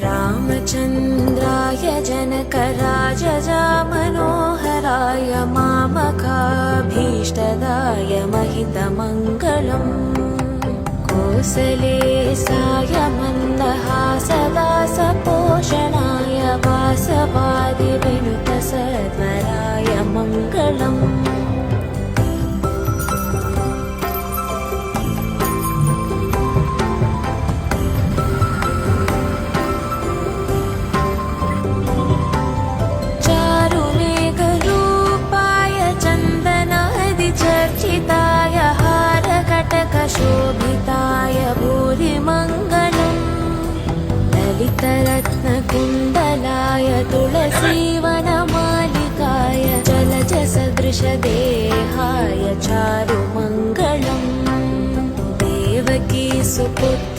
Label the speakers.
Speaker 1: रामचन्द्राय जनकराजजा मनोहराय मामकाभीष्टदाय महितमङ्गलम् कोसलेशाय मन्दहासदासपोषणाय वासवादिविनुतसत्वराय मङ्गलम् शोभिताय भूरिमङ्गलम् ललितरत्नकुण्डलाय तुलसीवनमालिकाय जलजसदृशदेहाय चारुमङ्गलम् देवकी सुपुत्र